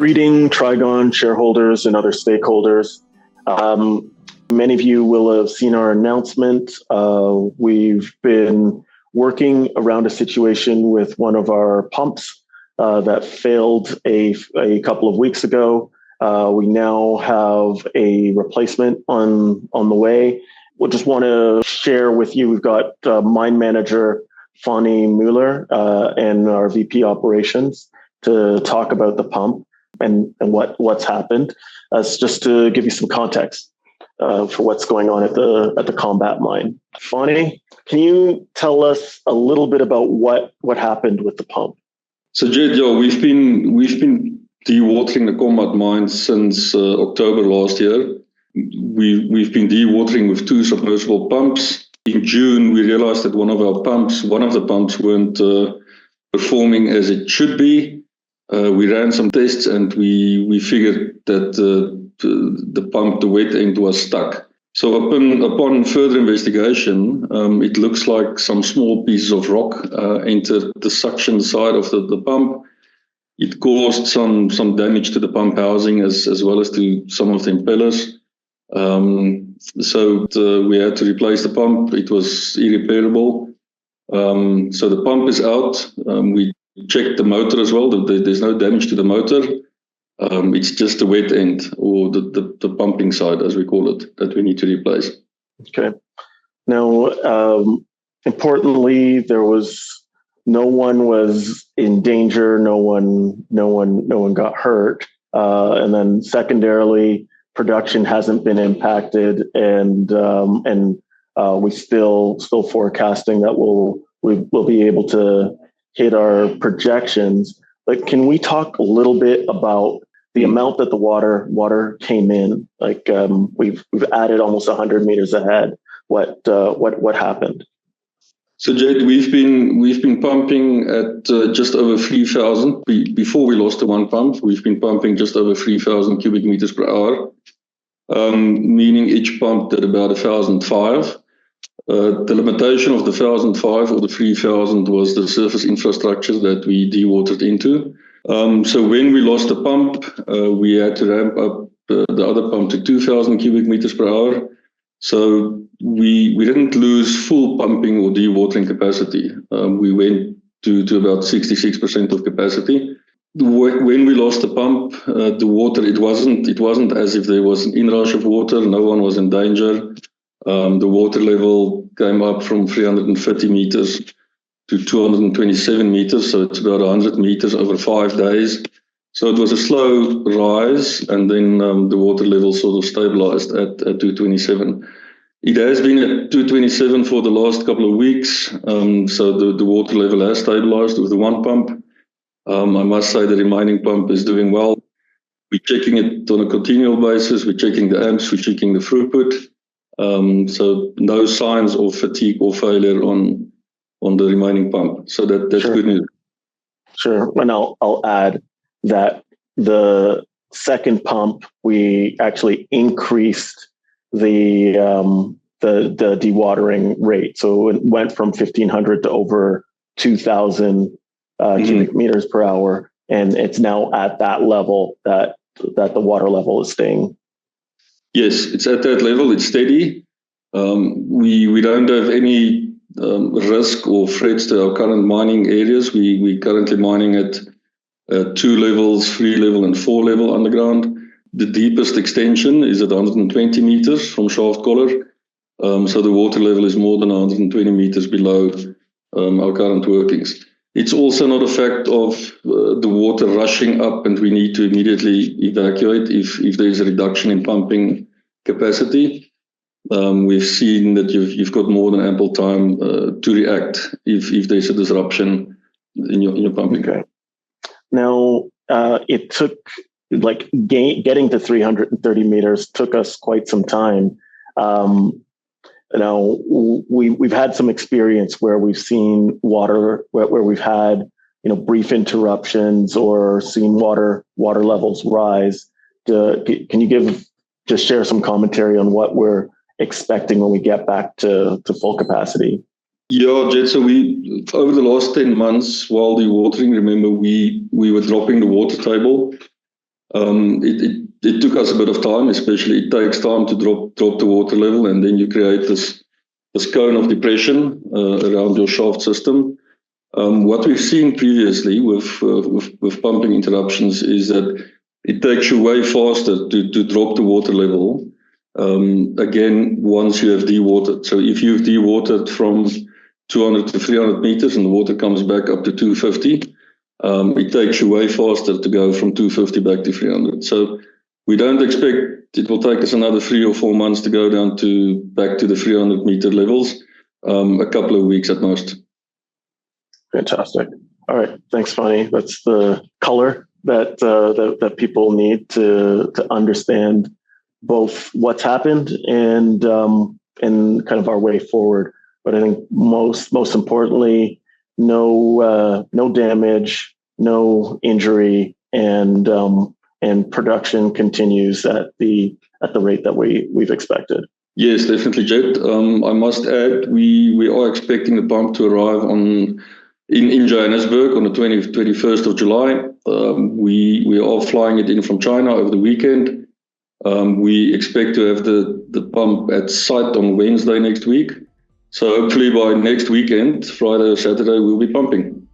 Greeting Trigon shareholders and other stakeholders. Many of you will have seen our announcement. We've been working around a situation with one of our pumps that failed a couple of weeks ago. We now have a replacement on the way. We'll just want to share with you, we've got mine manager Fanny Mueller and our VP operations to talk about the pump and what's happened. Just to give you some context for what's going on at the Kombat Mine. Fanny, can you tell us a little bit about what happened with the pump? So Jed, yeah, we've been dewatering the Kombat Mine since October last year. We've been dewatering with 2 submersible pumps. In June, we realized that one of the pumps weren't performing as it should be. We ran some tests and we figured that the pump, the wet end, was stuck. So upon further investigation, it looks like some small pieces of rock entered the suction side of the pump. It caused some damage to the pump housing as well as to some of the impellers. So we had to replace the pump. It was irreparable. So the pump is out. We checked the motor as well. There's no damage to the motor. It's just the wet end, or the pumping side, as we call it, that we need to replace. Okay. Now, importantly, no one was in danger. No one got hurt. And then secondarily, production hasn't been impacted, and we still forecasting that we'll be able to hit our projections. But can we talk a little bit about the amount that the water came in? Like we've added almost 100 meters ahead. What happened? So Jade, we've been pumping at just over 3,000. Before we lost the one pump, we've been pumping just over 3,000 cubic meters per hour, meaning each pump did about 1,005. The limitation of the 1,005 or the 3,000 was the surface infrastructure that we dewatered into. So when we lost the pump, we had to ramp up the other pump to 2,000 cubic meters per hour. So we didn't lose full pumping or dewatering capacity. We went to about 66% of capacity. When we lost the pump, the water, it wasn't as if there was an inrush of water. No one was in danger. The water level came up from 330 meters to 227 meters, so it's about 100 meters over 5 days. So it was a slow rise, and then the water level sort of stabilized at 227. It has been at 227 for the last couple of weeks, so the water level has stabilized with the one pump. I must say the remaining pump is doing well. We're checking it on a continual basis. We're checking the amps, we're checking the throughput. So no signs of fatigue or failure on the remaining pump. So that's Sure. Good news. Sure. And I'll add that the second pump, we actually increased the dewatering rate. So it went from 1,500 to over 2,000 cubic meters per hour. And it's now at that level that the water level is staying. Yes, it's at that level. It's steady. We don't have any risk or threats to our current mining areas. We're currently mining at 2 levels, 3 level and 4 level underground. The deepest extension is at 120 meters from shaft collar. So the water level is more than 120 meters below our current workings. It's also not a fact of the water rushing up and we need to immediately evacuate if there's a reduction in pumping capacity. We've seen that you've got more than ample time to react if there's a disruption in your pumping. Okay. Now, it took, getting to 330 meters took us quite some time. Now, we've had some experience where we've seen water, where we've had, brief interruptions or seen water levels rise. Can you just share some commentary on what we're expecting when we get back to full capacity? Yeah, Jed, so we, over the last 10 months, while dewatering, remember, we were dropping the water table. It took us a bit of time, especially it takes time to drop the water level, and then you create this cone of depression around your shaft system. What we've seen previously with pumping interruptions is that it takes you way faster to drop the water level. Again, once you have dewatered. So if you've dewatered from 200 to 300 meters and the water comes back up to 250, it takes you way faster to go from 250 back to 300. So we don't expect it will take us another 3 or 4 months to go down back to the 300 meter levels, a couple of weeks at most. Fantastic. All right. Thanks, Fanny. That's the color that people need to understand both what's happened and kind of our way forward. But I think most importantly, no damage, no injury, and production continues at the rate that we've expected. Yes, definitely, Jet. I must add, we are expecting the pump to arrive in Johannesburg on the 21st of July. We are flying it in from China over the weekend. We expect to have the pump at site on Wednesday next week. So hopefully by next weekend, Friday or Saturday, we'll be pumping.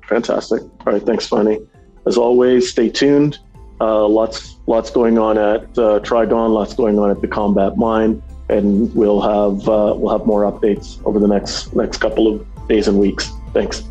Fantastic. All right, thanks, Fanny. As always, stay tuned. Lots going on at Trigon, lots going on at the Kombat Mine, and we'll have more updates over the next couple of days and weeks. Thanks.